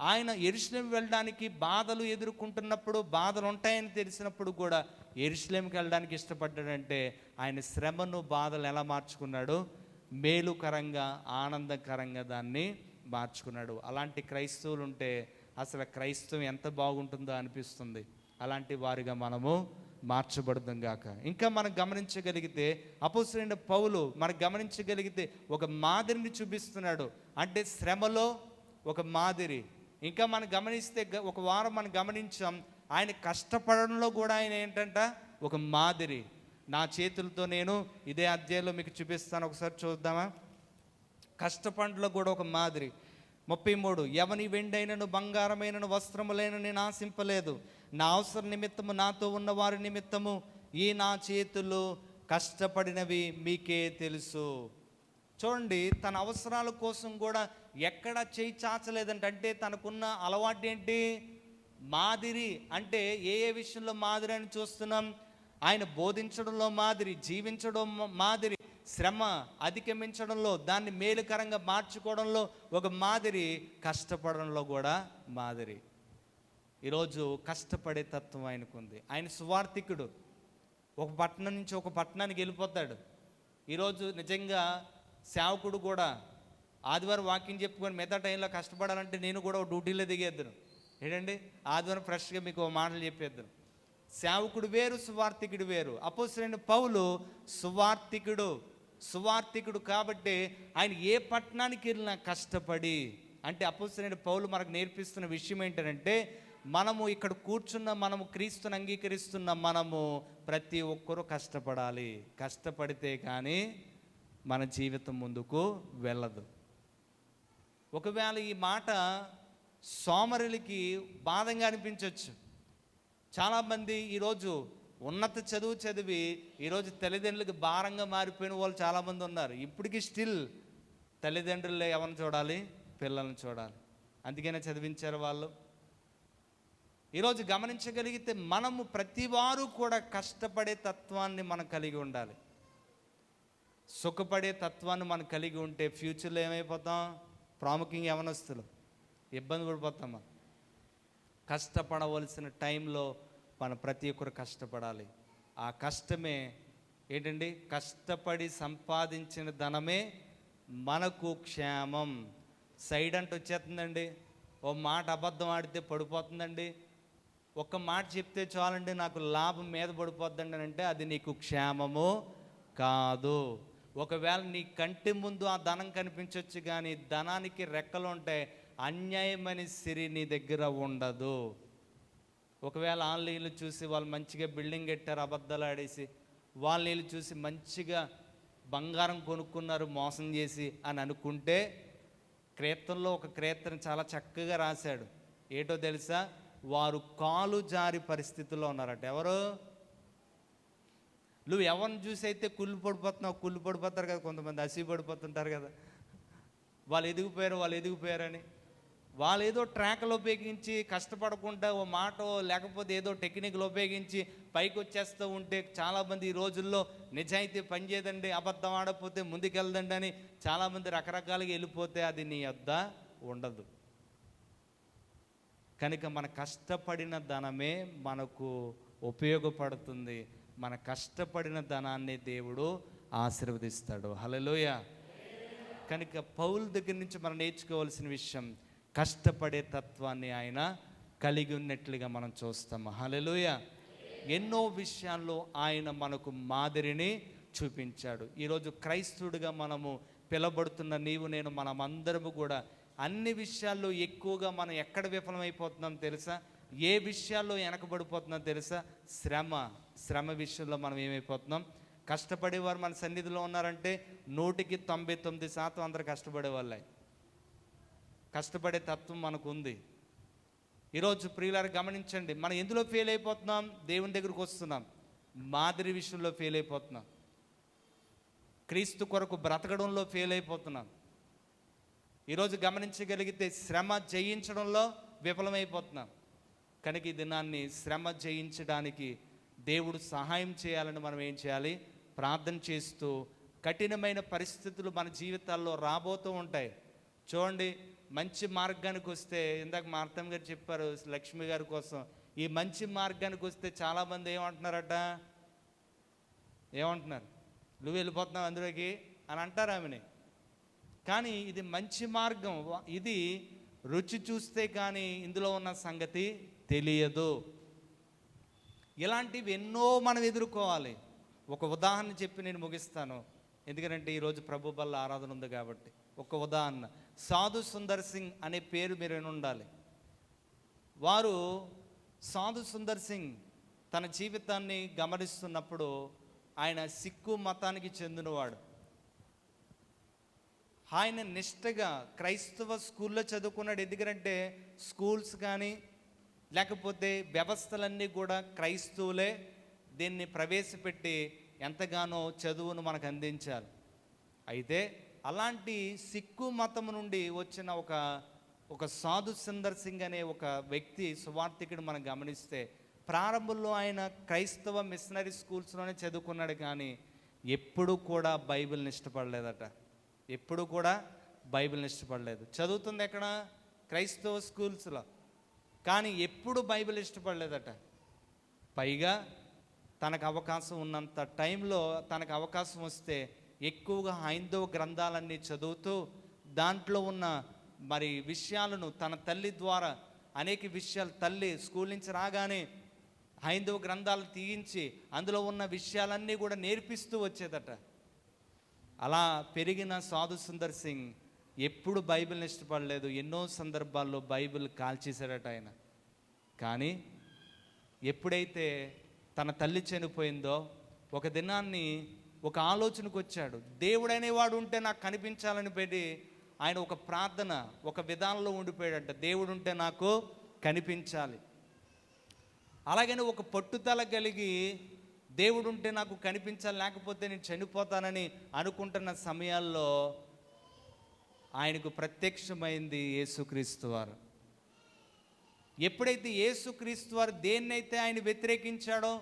ఆయన యెరూషలేము వెళ్ళడానికి బాధలు ఎదుర్కొంటున్నప్పుడు, బాధలు ఉంటాయని తెలిసినప్పుడు కూడా యెరూషలేముకి వెళ్ళడానికి ఇష్టపడ్డాడంటే ఆయన శ్రమను, బాధలు ఎలా మార్చుకున్నాడు? మేలుకరంగా, ఆనందకరంగా దాన్ని మార్చుకున్నాడు. అలాంటి క్రైస్తవులు ఉంటే అసలు క్రైస్తవం ఎంత బాగుంటుందో అనిపిస్తుంది. అలాంటి వారిగా మనము మార్చబడదాం గాక. ఇంకా మనం గమనించగలిగితే అపోస్తలుడైన పౌలు మనకు గమనించగలిగితే ఒక మాదిరిని చూపిస్తున్నాడు. అంటే శ్రమలో ఒక మాదిరి. ఇంకా మనం గమనిస్తే ఒక వారం మనం గమనించాం, ఆయన కష్టపడడంలో కూడా ఆయన ఏంటంట? ఒక మాదిరి. నా చేతులతో నేను ఇదే అధ్యాయంలో మీకు చూపిస్తాను, ఒకసారి చూద్దామా? కష్టపడలో కూడా ఒక మాదిరి. 33, ఎవని వెండైనను బంగారమైనను వస్త్రములైన నేను ఆశింపలేదు, నా అవసర నిమిత్తము నాతో ఉన్న వారి నిమిత్తము ఈ నా చేతులు కష్టపడినవి మీకే తెలుసు. చూడండి, తన అవసరాల కోసం కూడా ఎక్కడ చేయి చాచలేదంట. అంటే తనకున్న అలవాటు ఏంటి? మాదిరి. అంటే ఏ విషయంలో మాదిరి అని చూస్తున్నాం? ఆయన బోధించడంలో మాదిరి, జీవించడం మాదిరి, శ్రమ అధిగమించడంలో, దాన్ని మేలుకరంగా మార్చుకోవడంలో ఒక మాదిరి, కష్టపడంలో కూడా మాదిరి. ఈరోజు కష్టపడే తత్వం ఆయనకుంది. ఆయన సువార్థికుడు. ఒక పట్టణం నుంచి ఒక పట్టణానికి వెళ్ళిపోతాడు. ఈరోజు నిజంగా సేవకుడు కూడా ఆదివారం వాకింగ్ చెప్పుకొని మిగతా టైంలో కష్టపడాలంటే నేను కూడా డ్యూటీలో దిగేద్దును. ఏంటండి, ఆదివారం ఫ్రెష్గా మీకు మాటలు చెప్పేద్దును. సేవకుడు వేరు, సువార్థికుడు వేరు. అపోస్తలుడైన పౌలు సువార్థికుడు కాబట్టి ఆయన ఏ పట్టణానికి వెళ్ళినా కష్టపడి. అంటే అపోస్తలుడైన పౌలు మనకు నేర్పిస్తున్న విషయం ఏంటంటే, మనము ఇక్కడ కూర్చున్న, మనము క్రీస్తుని అంగీకరిస్తున్న మనము ప్రతి ఒక్కరూ కష్టపడాలి. కష్టపడితే కానీ మన జీవితం ముందుకు వెళ్ళదు. ఒకవేళ ఈ మాట సోమరులకి బాధంగా అనిపించవచ్చు. చాలామంది ఈరోజు ఉన్నత చదువు చదివి ఈరోజు తల్లిదండ్రులకు భారంగా మారిపోయిన వాళ్ళు చాలామంది ఉన్నారు. ఇప్పటికీ స్టిల్ తల్లిదండ్రులు ఎవరిని చూడాలి? పిల్లల్ని చూడాలి. అందుకనే చదివించారు వాళ్ళు. ఈరోజు గమనించగలిగితే మనము ప్రతి వారు కూడా కష్టపడే తత్వాన్ని మనం కలిగి ఉండాలి. సుఖపడే తత్వాన్ని మనం కలిగి ఉంటే ఫ్యూచర్లో ఏమైపోతాం? ప్రాముఖ్యంగా యవనస్తులు ఇబ్బంది పడిపోతాం. మనం కష్టపడవలసిన టైంలో మనం ప్రతి ఒక్కరు కష్టపడాలి. ఆ కష్టమే ఏంటండి? కష్టపడి సంపాదించిన ధనమే మనకు క్షేమం. సైడ్ అంటే వచ్చేస్తుందండి. ఓ మాట అబద్ధం ఆడితే పడిపోతుందండి. ఒక్క మాట చెప్తే చాలండి నాకు లాభం మీద పడిపోద్దండి అని అంటే అది నీకు క్షేమము కాదు. ఒకవేళ నీ కంటి ముందు ఆ ధనం కనిపించవచ్చు, కానీ ధనానికి రెక్కలు ఉంటాయి, అన్యాయమైన సిరి నీ దగ్గర ఉండదు. ఒకవేళ ఆన్లైన్లో చూసి వాళ్ళు మంచిగా బిల్డింగ్ కట్టారు అబద్ధాలు ఆడేసి, వాళ్ళ నీళ్ళు చూసి మంచిగా బంగారం కొనుక్కున్నారు మోసం చేసి అని అనుకుంటే, కీర్తనలో ఒక కీర్తన చాలా చక్కగా రాశాడు. ఏటో తెలుసా? వారు కాలు జారి పరిస్థితుల్లో ఉన్నారట. ఎవరు? నువ్వు ఎవరిని చూసి అయితే కుళ్ళు పడిపోతారు కదా, కొంతమంది అసీ పడిపోతుంటారు కదా, వాళ్ళు ఎదిగిపోయారని వాళ్ళు ఏదో ట్రాక్లు ఉపయోగించి కష్టపడకుండా ఓ మాట లేకపోతే ఏదో టెక్నిక్లు ఉపయోగించి పైకి వచ్చేస్తూ ఉంటే చాలామంది ఈ రోజుల్లో నిజాయితీ పనిచేయదండి, అబద్ధం ఆడకపోతే ముందుకెళ్దండి అని చాలామంది రకరకాలుగా వెళ్ళిపోతే అది నీ వద్ద ఉండదు. కనుక మన కష్టపడిన ధనమే మనకు ఉపయోగపడుతుంది. మన కష్టపడిన ధనాన్ని దేవుడు ఆశీర్వదిస్తాడు. హల్లెలూయా. కనుక పౌలు దగ్గర నుంచి మనం నేర్చుకోవాల్సిన విషయం, కష్టపడే తత్వాన్ని ఆయన కలిగి ఉన్నట్లుగా మనం చూస్తాము. హల్లెలూయా. ఎన్నో విషయాల్లో ఆయన మనకు మాదిరిని చూపించాడు. ఈరోజు క్రైస్తవుడిగా మనము పిలబడుతున్న నీవు నేను మనమందరము కూడా అన్ని విషయాల్లో ఎక్కువగా మనం ఎక్కడ విఫలమైపోతున్నాం తెలుసా? ఏ విషయాల్లో వెనకబడిపోతున్నాం తెలుసా? శ్రమ విషయంలో మనం ఏమైపోతున్నాం? కష్టపడేవారు మన సన్నిధిలో ఉన్నారంటే 99% అందరూ కష్టపడే వాళ్ళే. కష్టపడే తత్వం మనకు ఉంది. ఈరోజు ప్రియులారా గమనించండి, మనం ఎందులో ఫెయిల్ అయిపోతున్నాం? దేవుని దగ్గరకు వస్తున్నాం, మాదిరి విషయంలో ఫెయిల్ అయిపోతున్నాం. క్రీస్తు కొరకు బ్రతకడంలో ఫెయిల్ అయిపోతున్నాం. ఈరోజు గమనించగలిగితే శ్రమ జయించడంలో విఫలమైపోతున్నాం. కనుక ఈ దినాన్ని శ్రమ జయించడానికి దేవుడు సహాయం చేయాలని మనం ఏం చేయాలి? ప్రార్థన చేస్తూ, కఠినమైన పరిస్థితులు మన జీవితాల్లో రాబోతూ ఉంటాయి. చూడండి, మంచి మార్గానికి వస్తే, ఇందాక మా అర్థం గారు చెప్పారు లక్ష్మి గారి కోసం, ఈ మంచి మార్గానికి వస్తే చాలామంది ఏమంటున్నారట? నువ్వు వెళ్ళిపోతున్నావు అందులోకి అని అంటారు ఆమెని. కానీ ఇది మంచి మార్గం, ఇది రుచి చూస్తే కానీ ఇందులో ఉన్న సంగతి తెలియదు. ఇలాంటివి ఎన్నో మనం ఎదుర్కోవాలి. ఒక ఉదాహరణ చెప్పి నేను ముగిస్తాను, ఎందుకంటే ఈరోజు ప్రభు బల్ల ఆరాధన ఉంది కాబట్టి. ఒక ఉదాహరణ, సాధు సుందర్ సింగ్ అనే పేరు మీరు విని ఉండాలి. సాధు సుందర్ సింగ్ తన జీవితాన్ని గమనిస్తున్నప్పుడు ఆయన సిక్కు మతానికి చెందినవాడు. ఆయన నిష్టగా క్రైస్తవ స్కూల్లో చదువుకున్నాడు. ఎందుకంటే స్కూల్స్ కానీ లేకపోతే వ్యవస్థలన్నీ కూడా క్రైస్తవులే దీన్ని ప్రవేశపెట్టి ఎంతగానో చదువును మనకు అందించారు. అయితే అలాంటి సిక్కు మతం నుండి వచ్చిన ఒక సాధు సుందర్ సింగ్ అనే ఒక వ్యక్తి, సువార్థికుడు మనం గమనిస్తే, ప్రారంభంలో ఆయన క్రైస్తవ మిషనరీ స్కూల్స్లోనే చదువుకున్నాడు, కానీ ఎప్పుడు కూడా బైబిల్ని ఇష్టపడలేదట. ఎప్పుడు కూడా బైబిల్ని ఇష్టపడలేదు. చదువుతుంది ఎక్కడ? క్రైస్తవ స్కూల్స్లో, కానీ ఎప్పుడు బైబిల్ ఇష్టపడలేదట. పైగా తనకు అవకాశం ఉన్నంత టైంలో, తనకు అవకాశం వస్తే ఎక్కువగా హైందవ గ్రంథాలన్నీ చదువుతూ దాంట్లో ఉన్న విషయాలను తన తల్లి ద్వారా అనేక విషయాలు, తల్లి స్కూల్ నుంచి రాగానే హైందవ గ్రంథాలు తీయించి అందులో ఉన్న విషయాలన్నీ కూడా నేర్పిస్తూ వచ్చేదట. అలా పెరిగిన సాధు సుందర్ సింగ్ ఎప్పుడు బైబిల్ని ఇష్టపడలేదు. ఎన్నో సందర్భాల్లో బైబిల్ కాల్చేశాడట ఆయన. కానీ ఎప్పుడైతే తన తల్లి చనిపోయిందో ఒక దినాన్ని ఒక ఆలోచనకు వచ్చాడు. దేవుడు అనేవాడు ఉంటే నాకు కనిపించాలని పెట్టి ఆయన ఒక ప్రార్థన, ఒక విధానంలో ఉండిపోయాడంట. దేవుడు ఉంటే నాకు కనిపించాలి. అలాగని ఒక పట్టుదల కలిగి దేవుడు ఉంటే నాకు కనిపించాలి, లేకపోతే నేను చనిపోతానని అనుకుంటున్న సమయాల్లో ఆయనకు ప్రత్యక్షమైంది యేసుక్రీస్తు వారు. ఎప్పుడైతే యేసుక్రీస్తు వారు దేన్నైతే ఆయన వ్యతిరేకించాడో,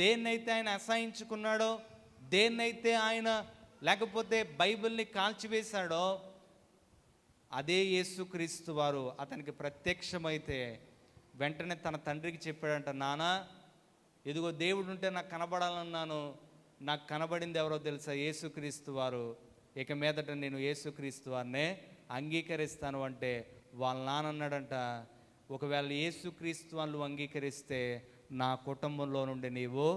దేన్నైతే ఆయన అసహించుకున్నాడో, దేన్నైతే ఆయన లేకపోతే బైబిల్ని కాల్చివేశాడో, అదే యేసుక్రీస్తు వారు అతనికి ప్రత్యక్షమైతే వెంటనే తన తండ్రికి చెప్పాడంట, నానా ఇదిగో దేవుడు ఉంటే నాకు కనబడాలన్నాను, నాకు కనబడింది ఎవరో తెలుసా? యేసుక్రీస్తు వారు. ఇక మీదట నేను యేసుక్రీస్తు వారినే అంగీకరిస్తాను అంటే వాళ్ళ నాన్న అన్నాడంట, ఒకవేళ యేసుక్రీస్తు వాళ్ళు అంగీకరిస్తే నా కుటుంబంలో నుండి నీవు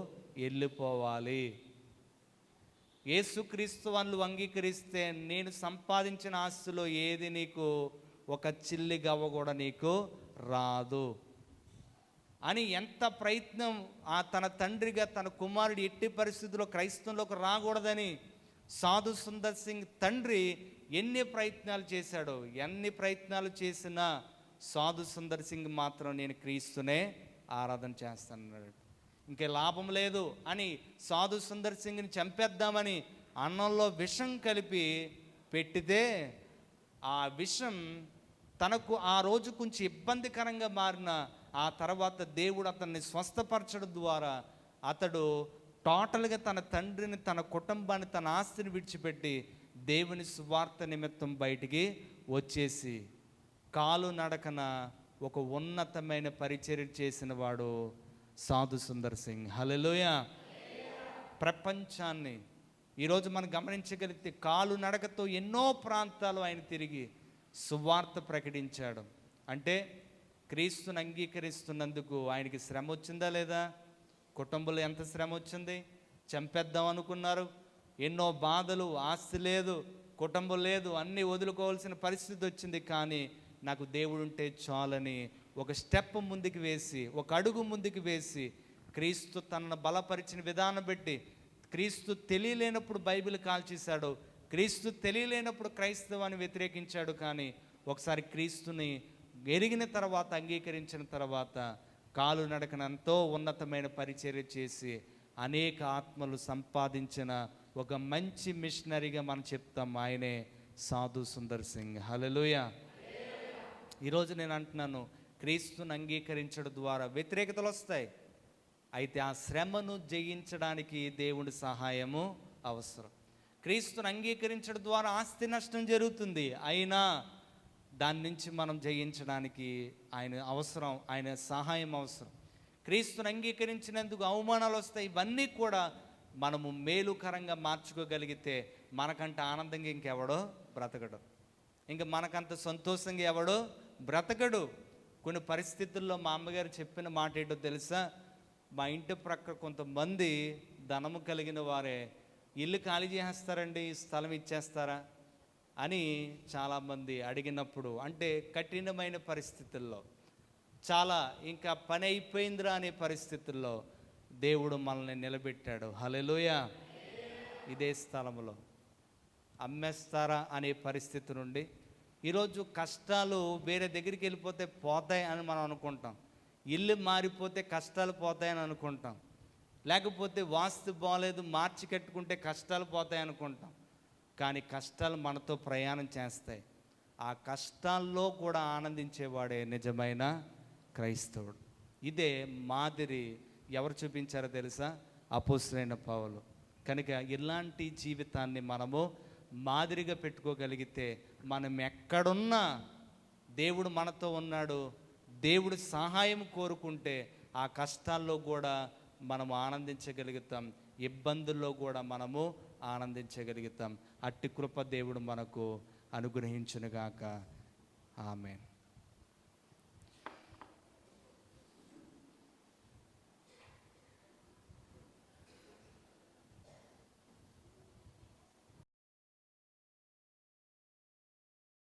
వెళ్ళిపోవాలి. యేసుక్రీస్తు వాళ్ళు అంగీకరిస్తే నేను సంపాదించిన ఆస్తిలో ఏది నీకు ఒక చిల్లి గవ్వ కూడా నీకు రాదు అని ఎంత ప్రయత్నం తన తండ్రిగా తన కుమారుడు ఎట్టి పరిస్థితుల్లో క్రైస్తవంలోకి రాకూడదని సాధు సుందర్ సింగ్ తండ్రి ఎన్ని ప్రయత్నాలు చేశాడో, ఎన్ని ప్రయత్నాలు చేసినా సాధు సుందర్ సింగ్ మాత్రం నేను క్రీస్తునే ఆరాధన చేస్తానన్నాడు. ఇంకే లాభం లేదు అని సాధు సుందర్ సింగ్ని చంపేద్దామని అన్నంలో విషం కలిపి పెట్టితే ఆ విషం తనకు ఆ రోజు కొంచెం ఇబ్బందికరంగా మారిన ఆ తర్వాత దేవుడు అతన్ని స్వస్థపరచడం ద్వారా అతడు టోటల్గా తన తండ్రిని, తన కుటుంబాన్ని, తన ఆస్తిని విడిచిపెట్టి దేవుని సువార్త నిమిత్తం బయటికి వచ్చేసి కాలు నడకన ఒక ఉన్నతమైన పరిచర్య చేసిన వాడు సాధు సుందర్ సింగ్. హల్లెలూయా. ప్రపంచాన్ని ఈరోజు మనం గమనించగలిగితే కాలు నడకతో ఎన్నో ప్రాంతాలు ఆయన తిరిగి సువార్త ప్రకటించాడు. అంటే క్రీస్తుని అంగీకరిస్తున్నందుకు ఆయనకి శ్రమ వచ్చిందా లేదా? కుటుంబంలో ఎంత శ్రమ వచ్చింది? చంపేద్దాం అనుకున్నారు, ఎన్నో బాధలు, ఆస్తి లేదు, కుటుంబం లేదు, అన్నీ వదులుకోవాల్సిన పరిస్థితి వచ్చింది. కానీ నాకు దేవుడు ఉంటే చాలని ఒక స్టెప్ ముందుకు వేసి, ఒక అడుగు ముందుకు వేసి క్రీస్తు తనను బలపరిచిన విధానం పెట్టి, క్రీస్తు తెలియలేనప్పుడు బైబిల్ కాల్చేశాడు, క్రీస్తు తెలియలేనప్పుడు క్రైస్తవాన్ని వ్యతిరేకించాడు. కానీ ఒకసారి క్రీస్తుని ఎరిగిన తర్వాత, అంగీకరించిన తర్వాత కాలు నడకన ఎంతో ఉన్నతమైన పరిచర్య చేసి అనేక ఆత్మలు సంపాదించిన ఒక మంచి మిషనరీగా మనం చెప్తాం. ఆయనే సాధు సుందర్ సింగ్. హల్లెలూయా. ఈరోజు నేను అంటున్నాను, క్రీస్తుని అంగీకరించడం ద్వారా వ్యతిరేకతలు వస్తాయి, అయితే ఆ శ్రమను జయించడానికి దేవుడి సహాయము అవసరం. క్రీస్తుని అంగీకరించడం ద్వారా ఆస్తి నష్టం జరుగుతుంది, అయినా దాని నుంచి మనం జయించడానికి ఆయన అవసరం, ఆయన సహాయం అవసరం. క్రీస్తుని అంగీకరించినందుకు అవమానాలు వస్తాయి, ఇవన్నీ కూడా మనము మేలుకరంగా మార్చుకోగలిగితే మనకంటే ఆనందంగా ఇంకెవడో బ్రతకడు, ఇంకా మనకంత సంతోషంగా ఎవడో బ్రతకడు. కొన్ని పరిస్థితుల్లో మా అమ్మగారు చెప్పిన మాట ఏంటో తెలుసా? మా ఇంటి ప్రక్క కొంతమంది ధనము కలిగిన వారే ఇల్లు ఖాళీ చేస్తారండి, స్థలం ఇచ్చేస్తారా అని చాలామంది అడిగినప్పుడు, అంటే కఠినమైన పరిస్థితుల్లో, చాలా ఇంకా పని అయిపోయిందిరా అనే పరిస్థితుల్లో దేవుడు మనల్ని నిలబెట్టాడు. హల్లెలూయా. ఇదే స్థలంలో అమ్మేస్తారా అనే పరిస్థితి నుండి ఈరోజు కష్టాలు వేరే దగ్గరికి వెళ్ళిపోతే పోతాయి అని మనం అనుకుంటాం, ఇల్లు మారిపోతే కష్టాలు పోతాయని అనుకుంటాం, లేకపోతే వాస్తు బాగలేదు మార్చి కట్టుకుంటే కష్టాలు పోతాయి అనుకుంటాం. కానీ కష్టాలు మనతో ప్రయాణం చేస్తాయి. ఆ కష్టాల్లో కూడా ఆనందించేవాడే నిజమైన క్రైస్తవుడు. ఇదే మాదిరి ఎవరు చూపించారో తెలుసా? అపోస్తలుడైన పౌలు. కనుక ఇలాంటి జీవితాన్ని మనము మాదిరిగా పెట్టుకోగలిగితే మనం ఎక్కడున్నా దేవుడు మనతో ఉన్నాడు, దేవుడు సహాయం కోరుకుంటే ఆ కష్టాల్లో కూడా మనము ఆనందించగలుగుతాం, ఇబ్బందుల్లో కూడా మనము ఆనందించగలుగుతాం. అట్టి కృప దేవుడు మనకు అనుగ్రహించునుగాక. ఆమేన్.